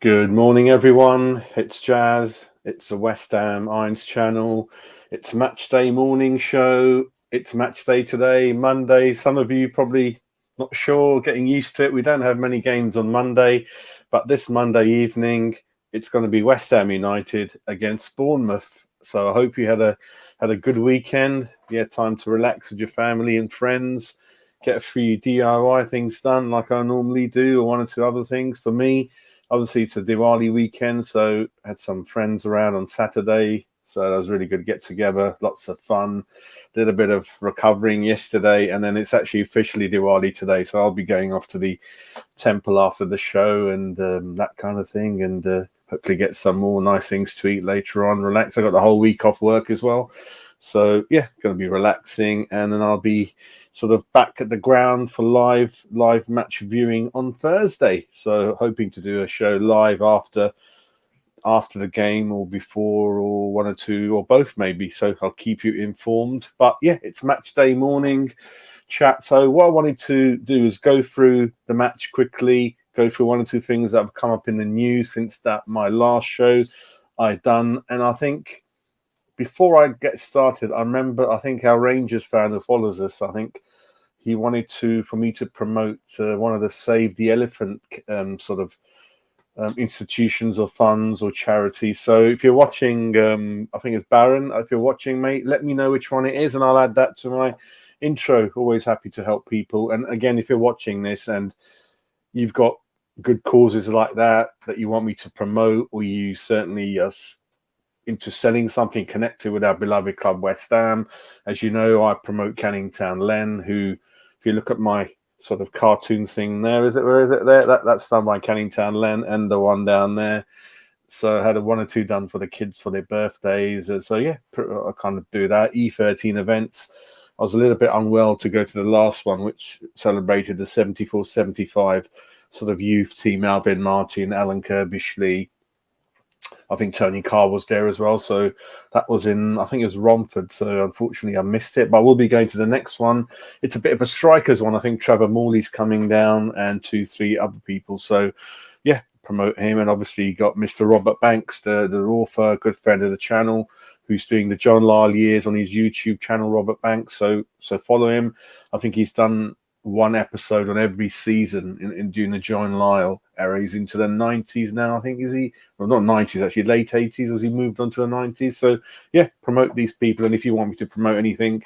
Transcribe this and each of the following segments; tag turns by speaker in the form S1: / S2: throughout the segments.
S1: Good morning, everyone. It's Jazz. It's the West Ham Irons channel. It's Matchday morning show. It's Matchday today, Monday. Some of you probably not sure, getting used to it. We don't have many games on Monday, but this Monday evening, it's going to be West Ham United against Bournemouth. So I hope you had a good weekend. Yeah, time to relax with your family and friends. Get a few DIY things done like I normally do, or one or two other things. For me, obviously, it's a Diwali weekend, so I had some friends around on Saturday. So that was really good get together, lots of fun. Did a bit of recovering yesterday, and then it's actually officially Diwali today. So I'll be going off to the temple after the show and that kind of thing, and hopefully get some more nice things to eat later on. Relax. I got the whole week off work as well, so yeah, going to be relaxing, and then I'll be sort of back at the ground for live match viewing on Thursday. So hoping to do a show live after the game or before, or one or two or both maybe. So I'll keep you informed. But yeah, it's match day morning chat. So what I wanted to do is go through the match quickly, go through one or two things that have come up in the news since that my last show I done. And I think before I get started, I think our Rangers fan who follows us, I think he wanted for me to promote one of the Save the Elephant institutions or funds or charities. So if you're watching, I think it's Baron. If you're watching, mate, let me know which one it is, and I'll add that to my intro. Always happy to help people. And again, if you're watching this and you've got good causes like that you want me to promote, or you certainly into selling something connected with our beloved club West Ham. As you know, I promote Canning Town Len, who, if you look at my sort of cartoon thing there, where is it there? That's done by Canning Town Len, and the one down there. So I had one or two done for the kids for their birthdays. So yeah, I kind of do that. E13 events. I was a little bit unwell to go to the last one, which celebrated the 74-75 sort of youth team. Alvin Martin, Alan Kirbishley, I think Tony Carr was there as well. So that was I think it was Romford. So unfortunately I missed it, but we'll be going to the next one. It's a bit of a strikers one. I think Trevor Morley's coming down and 2-3 other people. So yeah, promote him. And obviously you got Mr. Robert Banks, the author, good friend of the channel, who's doing the John Lyle years on his YouTube channel, Robert Banks. So follow him. I think he's done one episode on every season in doing the John Lyle era. He's into the 90s now, I think. Is he? Well, not 90s, actually, late 80s, as he moved on to the 90s. So yeah, promote these people. And if you want me to promote anything,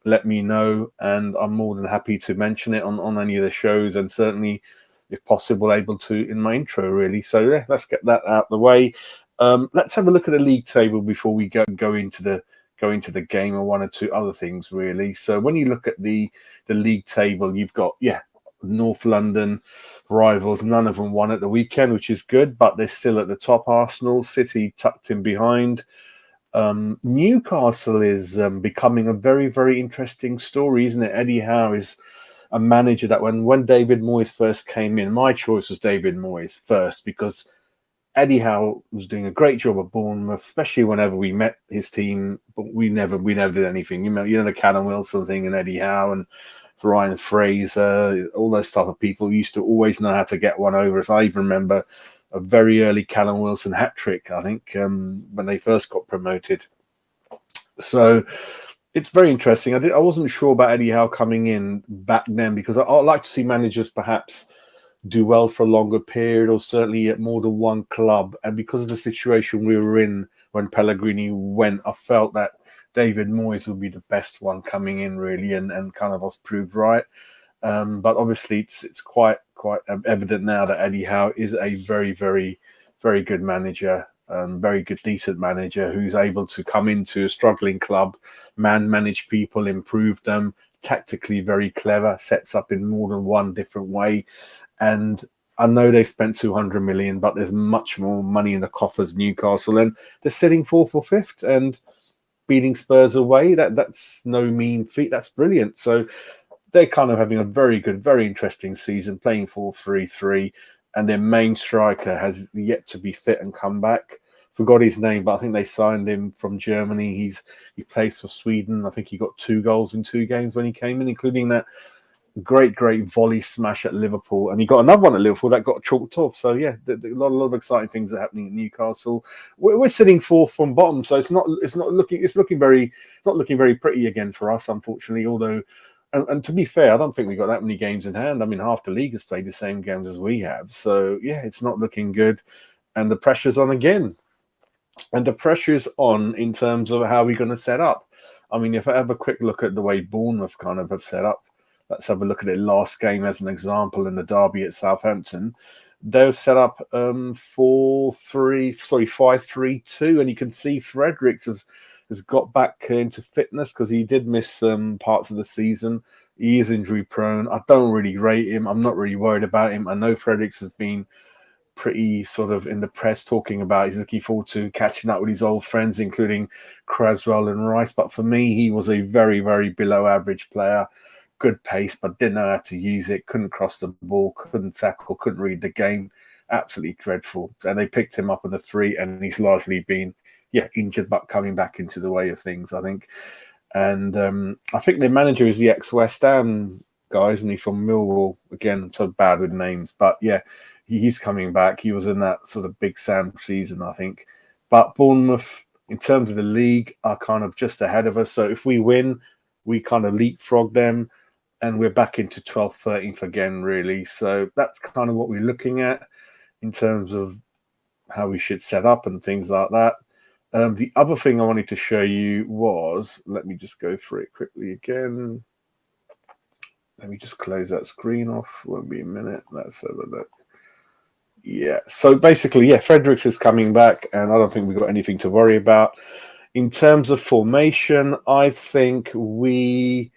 S1: let me know, and I'm more than happy to mention it on any of the shows, and certainly, if possible, able to in my intro, really. So yeah, let's get that out of the way. Let's have a look at the league table before we go into the game, and one or two other things, really. So when you look at the league table, you've got North London rivals. None of them won at the weekend, which is good, but they're still at the top. Arsenal, City tucked in behind. Newcastle is becoming a very, very interesting story, isn't it? Eddie Howe is a manager that when David Moyes first came in, my choice was David Moyes first, because Eddie Howe was doing a great job at Bournemouth, especially whenever we met his team, but we never did anything. You know the Callum Wilson thing, and Eddie Howe and Ryan Fraser, all those type of people used to always know how to get one over us. I even remember a very early Callum Wilson hat trick, I think, when they first got promoted. So it's very interesting. I wasn't sure about Eddie Howe coming in back then, because I like to see managers perhaps do well for a longer period, or certainly at more than one club. And because of the situation we were in when Pellegrini went, I felt that David Moyes would be the best one coming in, really, and kind of was proved right. But obviously it's quite evident now that Eddie Howe is a very, very, very good manager, very good, decent manager, who's able to come into a struggling club, manage people, improve them, tactically very clever, sets up in more than one different way. And I know they spent 200 million, but there's much more money in the coffers, Newcastle, and they're sitting 4th or 5th and beating Spurs away. That's no mean feat. That's brilliant. So they're kind of having a very good, very interesting season, playing 4-3-3, and their main striker has yet to be fit and come back. Forgot his name, but I think they signed him from Germany. He plays for Sweden. I think he got 2 goals in 2 games when he came in, including that great volley smash at Liverpool, and he got another one at Liverpool that got chalked off. So yeah, a lot of exciting things are happening at Newcastle. We're sitting fourth from bottom, so it's not looking very pretty again for us, unfortunately. Although, and to be fair, I don't think we got that many games in hand. I mean, half the league has played the same games as we have, so yeah, it's not looking good, and the pressure's on again. And the pressure's on in terms of how we're going to set up. I mean, if I have a quick look at the way Bournemouth kind of have set up, let's have a look at it last game as an example in the derby at Southampton. They were set up 5-3-2, and you can see Fredericks has got back into fitness because he did miss parts of the season. He is injury prone. I don't really rate him. I'm not really worried about him. I know Fredericks has been pretty sort of in the press talking about he's looking forward to catching up with his old friends, including Craswell and Rice. But for me, he was a very, very below average player. Good pace, but didn't know how to use it. Couldn't cross the ball, couldn't tackle, couldn't read the game. Absolutely dreadful. And they picked him up on the 3, and he's largely been, injured, but coming back into the way of things, I think. And I think the manager is the ex-West Ham guy, isn't he, from Millwall? Again, I'm so bad with names, but yeah, he's coming back. He was in that sort of Big Sam season, I think. But Bournemouth, in terms of the league, are kind of just ahead of us. So if we win, we kind of leapfrog them, and we're back into 12th, 13th again, really. So that's kind of what we're looking at in terms of how we should set up and things like that. The other thing I wanted to show you was, let me just go through it quickly again. Let me just close that screen off. Won't be a minute. Let's have a look. Yeah, so basically, Fredericks is coming back, and I don't think we've got anything to worry about. In terms of formation, I think we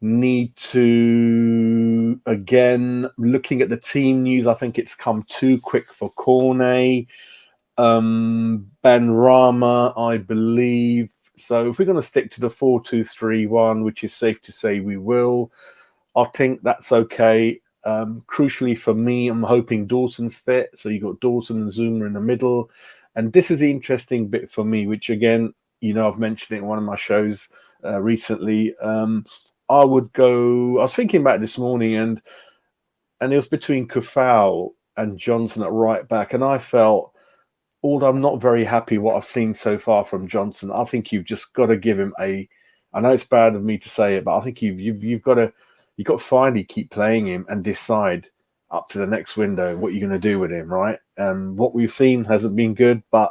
S1: need to, again, looking at the team news, I think it's come too quick for Cornet. Ben Rama, I believe. So if we're going to stick to the 4-2-3-1, which is safe to say we will, I think that's okay. Crucially for me, I'm hoping Dawson's fit. So you got Dawson and Zuma in the middle. And this is the interesting bit for me, which again, I've mentioned it in one of my shows recently. I was thinking about it this morning, and it was between Kufau and Johnson at right back. And I felt, although I'm not very happy what I've seen so far from Johnson, I think you've just got to give him I know it's bad of me to say it, but I think you've got to finally keep playing him and decide up to the next window what you're going to do with him, right? What we've seen hasn't been good, but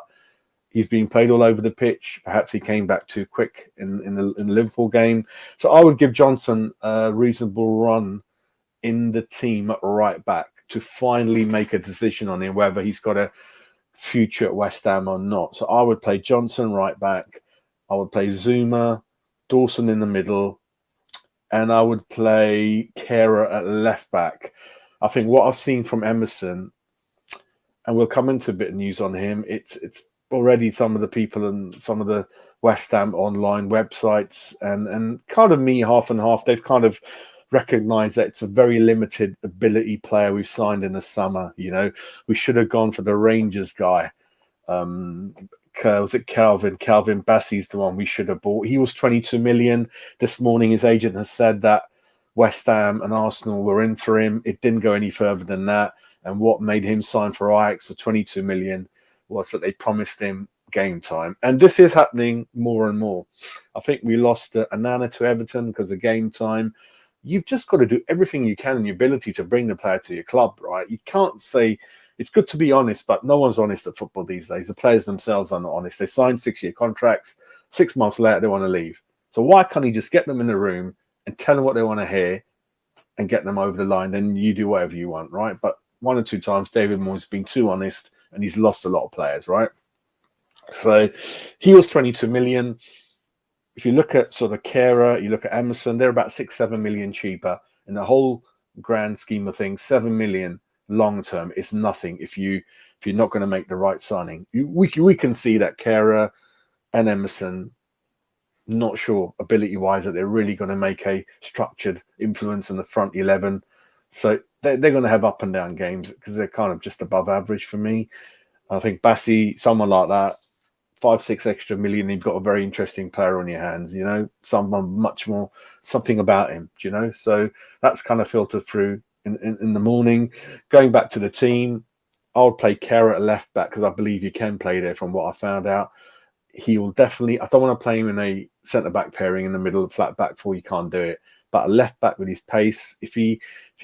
S1: he's been played all over the pitch. Perhaps he came back too quick in the Liverpool game. So I would give Johnson a reasonable run in the team at right back to finally make a decision on him whether he's got a future at West Ham or not. So I would play Johnson right back. I would play Zuma, Dawson in the middle, and I would play Kehrer at left back. I think what I've seen from Emerson, and we'll come into a bit of news on him, it's already some of the people and some of the West Ham online websites and kind of me half and half, they've kind of recognized that it's a very limited ability player we've signed in the summer. We should have gone for the Rangers guy. Was it Calvin Bassey's the one we should have bought. He was 22 million. This morning his agent has said that West Ham and Arsenal were in for him. It didn't go any further than that, and what made him sign for Ajax for 22 million was that they promised him game time. And this is happening more and more. I think we lost Anana to Everton because of game time. You've just got to do everything you can in your ability to bring the player to your club, right? You can't say, it's good to be honest, but no one's honest at football these days. The players themselves are not honest. They sign 6-year contracts. 6 months later, they want to leave. So why can't you just get them in the room and tell them what they want to hear and get them over the line? Then you do whatever you want, right? But 1 or 2 times, David Moyes has been too honest, and he's lost a lot of players, right? So he was 22 million. If you look at sort of Kehrer, you look at Emerson, they're about 6-7 million cheaper. In the whole grand scheme of things, 7 million long term is nothing if you're not going to make the right signing. We can see that Kehrer and Emerson, not sure ability wise that they're really going to make a structured influence in the front 11. So they're going to have up and down games because they're kind of just above average for me. I think Bassey, someone like that, 5-6 extra million, you've got a very interesting player on your hands, you know, someone much more, something about him, you know. So that's kind of filtered through in the morning. Going back to the team, I would play Kerr at left back because I believe you can play there from what I found out. He will definitely, I don't want to play him in a centre-back pairing in the middle of flat back four, you can't do it. But a left back with his pace, if he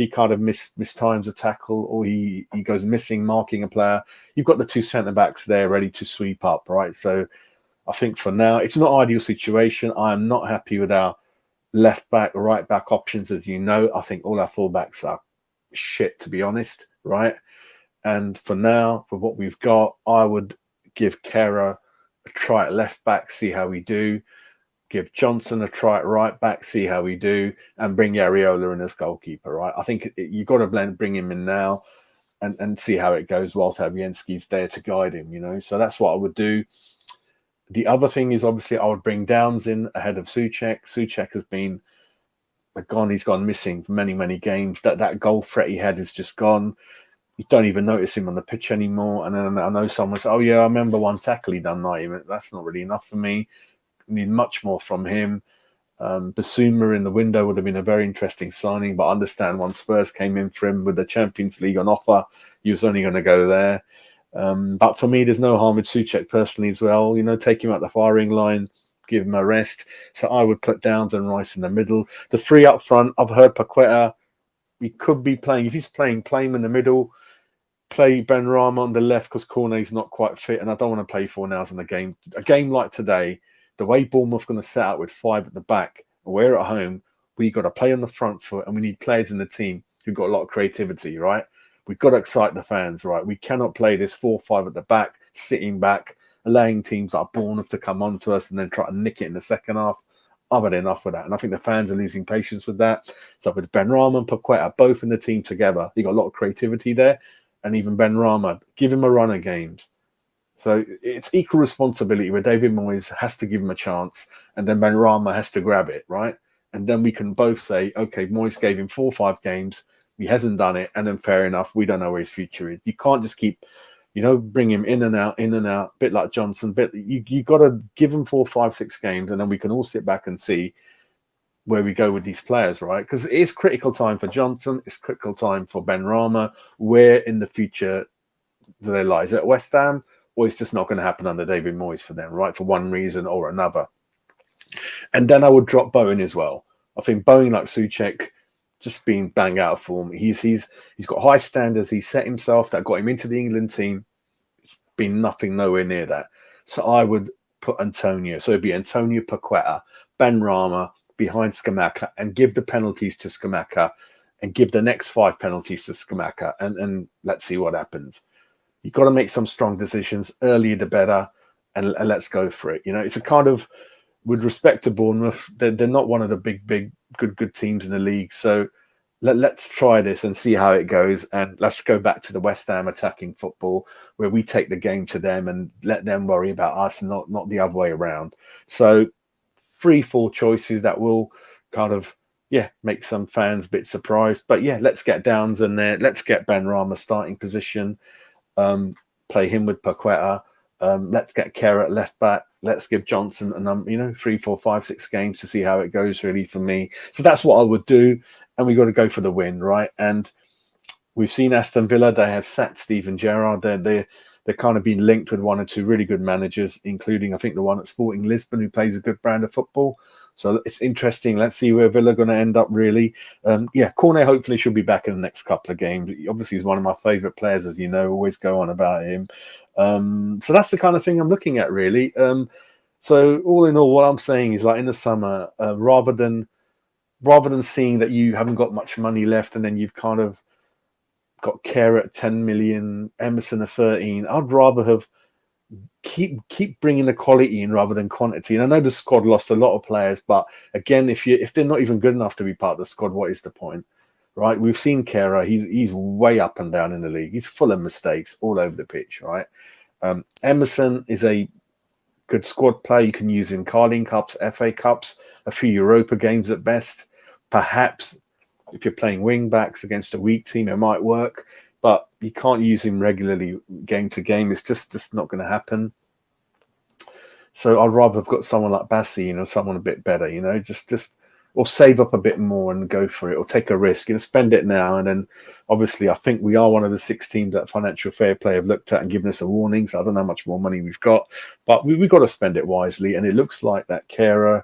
S1: kind of mistimes a tackle or he goes missing marking a player, you've got the two centre backs there ready to sweep up, right? So I think for now it's not an ideal situation. I am not happy with our left back, right back options, as you know. I think all our fullbacks are shit, to be honest, right? And for now, for what we've got, I would give Kera a try at left back, see how we do. Give Johnson a try at right back, see how we do, and bring Yariola in as goalkeeper, right? I think you've got to bring him in now and see how it goes while Fabianski's there to guide him, you know? So that's what I would do. The other thing is obviously I would bring Downs in ahead of Souček. Souček has been gone. He's gone missing for many, many games. That goal threat he had is just gone. You don't even notice him on the pitch anymore. And then I know someone said, oh, yeah, I remember one tackle he done 90 minutes. That's not really enough for me. Need much more from him. Basuma in the window would have been a very interesting signing, but I understand once Spurs came in for him with the Champions League on offer, he was only going to go there. But for me, there's no harm with Souček personally as well. You know, take him out the firing line, give him a rest. So I would put Downs and Rice in the middle. The three up front, I've heard Paqueta, he could be playing. If he's playing, play him in the middle. Play Benrahma on the left because Cornet's not quite fit, and I don't want to play 4 hours in the game. A game like today, the way Bournemouth are going to set out with 5 at the back, and we're at home, we got to play on the front foot, and we need players in the team who've got a lot of creativity, right? We've got to excite the fans, right? We cannot play this 4-5 at the back, sitting back, allowing teams like Bournemouth to come on to us and then try to nick it in the second half. I've had enough of that, and I think the fans are losing patience with that. So with Benrahma and Paqueta both in the team together, you got a lot of creativity there. And even Benrahma, give him a run of games. So it's equal responsibility where David Moyes has to give him a chance and then Benrahma has to grab it, right? And then we can both say, okay, Moyes gave him 4 or 5 games. He hasn't done it. And then fair enough, we don't know where his future is. You can't just keep, you know, bring him in and out, a bit like Johnson. But you got to give him 4, 5, 6 games and then we can all sit back and see where we go with these players, right? Because it is critical time for Johnson. It's critical time for Benrahma. Where in the future do they lie? Is it West Ham? Or it's just not going to happen under David Moyes for them, right? For one reason or another. And then I would drop Bowen as well. I think Bowen, like Souček, just being bang out of form. He's got high standards. He set himself. That got him into the England team. It's been nothing nowhere near that. So I would put Antonio. So it'd be Antonio, Paqueta, Benrahma, behind Scamacca and give the penalties to Scamacca and give the next 5 penalties to Scamacca and let's see what happens. You've got to make some strong decisions. Earlier the better and let's go for it. You know, it's a kind of, with respect to Bournemouth, they're not one of the big, good teams in the league. So let's try this and see how it goes. And let's go back to the West Ham attacking football where we take the game to them and let them worry about us and not the other way around. So 3-4 choices that will kind of, make some fans a bit surprised. But let's get Downs in there. Let's get Benrahma starting position. Play him with Paqueta. Let's get Kerr at left back. Let's give Johnson 3, 4, 5, 6 games to see how it goes really for me. So that's what I would do. And we got to go for the win, right? And we've seen Aston Villa. They have sacked Steven Gerrard. They're kind of been linked with 1 or 2 really good managers, including, I think, the one at Sporting Lisbon who plays a good brand of football. So it's interesting. Let's see where Villa are going to end up, really. Cornet hopefully should be back in the next couple of games. Obviously, he's one of my favourite players, as you know. Always go on about him. So that's the kind of thing I'm looking at, really. So all in all, what I'm saying is, like in the summer, rather than seeing that you haven't got much money left and then you've kind of got Kerr at 10 million, Emerson at 13. I'd rather have keep bringing the quality in rather than quantity. And I know the squad lost a lot of players, but again, if they're not even good enough to be part of the squad, what is the point, right? We've seen Kerr; he's way up and down in the league. He's full of mistakes all over the pitch, right? Emerson is a good squad player. You can use in Carling Cups, FA Cups, a few Europa games at best. Perhaps if you're playing wing backs against a weak team, it might work, but you can't use him regularly game to game. It's just not going to happen. So I'd rather have got someone like Bassi, someone a bit better, just or save up a bit more and go for it, or take a risk, spend it now. And then obviously I think we are one of the 6 teams that Financial Fair Play have looked at and given us a warning. So I don't know how much more money we've got, but we've got to spend it wisely. And it looks like that Kehrer,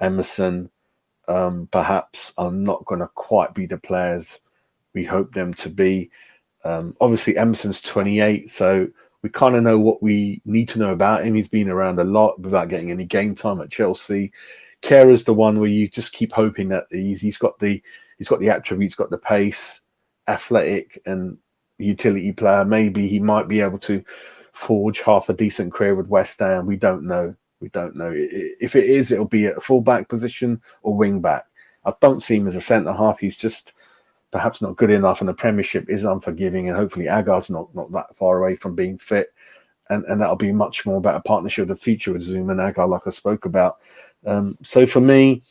S1: Emerson, perhaps are not going to quite be the players we hope them to be. Obviously Emerson's 28, so we kind of know what we need to know about him. He's been around a lot without getting any game time at Chelsea. Kehrer the one where you just keep hoping that he's got the attributes, got the pace, athletic and utility player. Maybe he might be able to forge half a decent career with West Ham. We don't know. If it is, it'll be at a full-back position or wing-back. I don't see him as a centre-half. He's just perhaps not good enough, and the Premiership is unforgiving, and hopefully Agar's not that far away from being fit. And that'll be much more about a partnership of the future with Zoom and Agar, like I spoke about. So for me,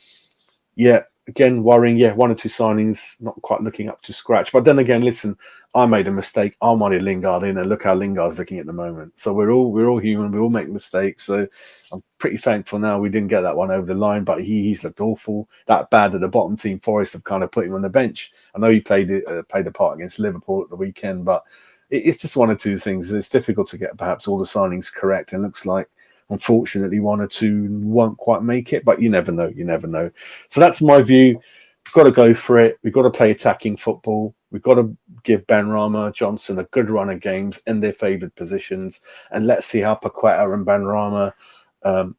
S1: again, worrying, 1 or 2 signings, not quite looking up to scratch. But then again, listen, I made a mistake. I wanted Lingard in, and look how Lingard's looking at the moment. So we're all human. We all make mistakes. So I'm pretty thankful now we didn't get that one over the line. But he's looked awful, that bad at the bottom team. Forest have kind of put him on the bench. I know he played a part against Liverpool at the weekend, but it's just 1 or 2 things. It's difficult to get perhaps all the signings correct, and looks like, unfortunately, 1 or 2 won't quite make it, but you never know. So that's my view. We've got to go for it. We've got to play attacking football. We've got to give Benrahma, Johnson a good run of games in their favoured positions, and let's see how Paqueta and Benrahma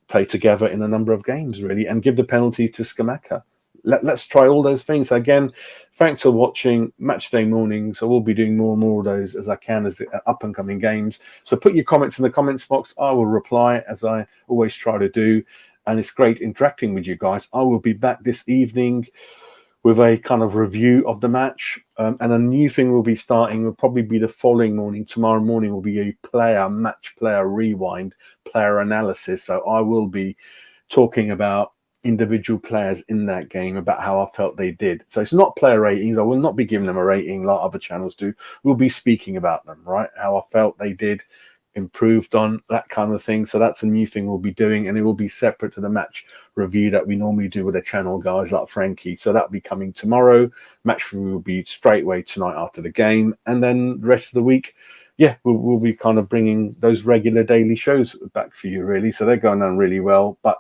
S1: play together in a number of games, really, and give the penalty to Scamacca. Let's try all those things. So again, thanks for watching Matchday Mornings. I will be doing more and more of those as I can as the up-and-coming games. So put your comments in the comments box. I will reply, as I always try to do. And it's great interacting with you guys. I will be back this evening with a kind of review of the match. And a new thing will be starting, will probably be the following morning. Tomorrow morning will be a match player rewind, player analysis. So I will be talking about individual players in that game, about how I felt they did. So it's not player ratings. I will not be giving them a rating like other channels do. We'll be speaking about them, right? How I felt they did, improved on, that kind of thing. So that's a new thing we'll be doing, and it will be separate to the match review that we normally do with the channel guys like Frankie. So that'll be coming tomorrow. Match review will be straight away tonight after the game, and then the rest of the week, we'll be kind of bringing those regular daily shows back for you, really. So they're going on really well. But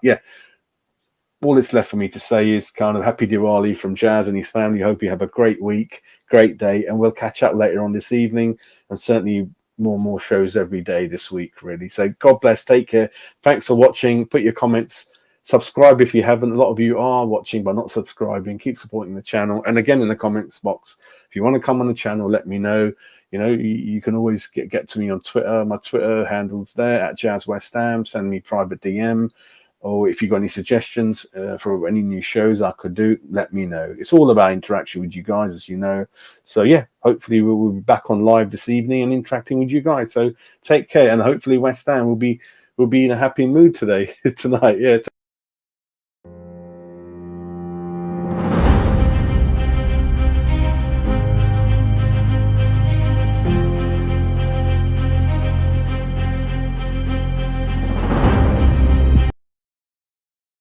S1: all that's left for me to say is kind of happy Diwali from Jazz and his family. Hope you have a great week, great day, and we'll catch up later on this evening, and certainly more shows every day this week, really. So God bless, take care. Thanks for watching. Put your comments, subscribe if you haven't. A lot of you are watching but not subscribing. Keep supporting the channel. And again, in the comments box, if you want to come on the channel, let me know. You can always get to me on Twitter. My Twitter handle's there at Jazz West Ham. Send me private DM. Or if you've got any suggestions for any new shows I could do, let me know. It's all about interaction with you guys, as you know. So, hopefully we'll be back on live this evening and interacting with you guys. So take care, and hopefully West Ham will be in a happy mood tonight.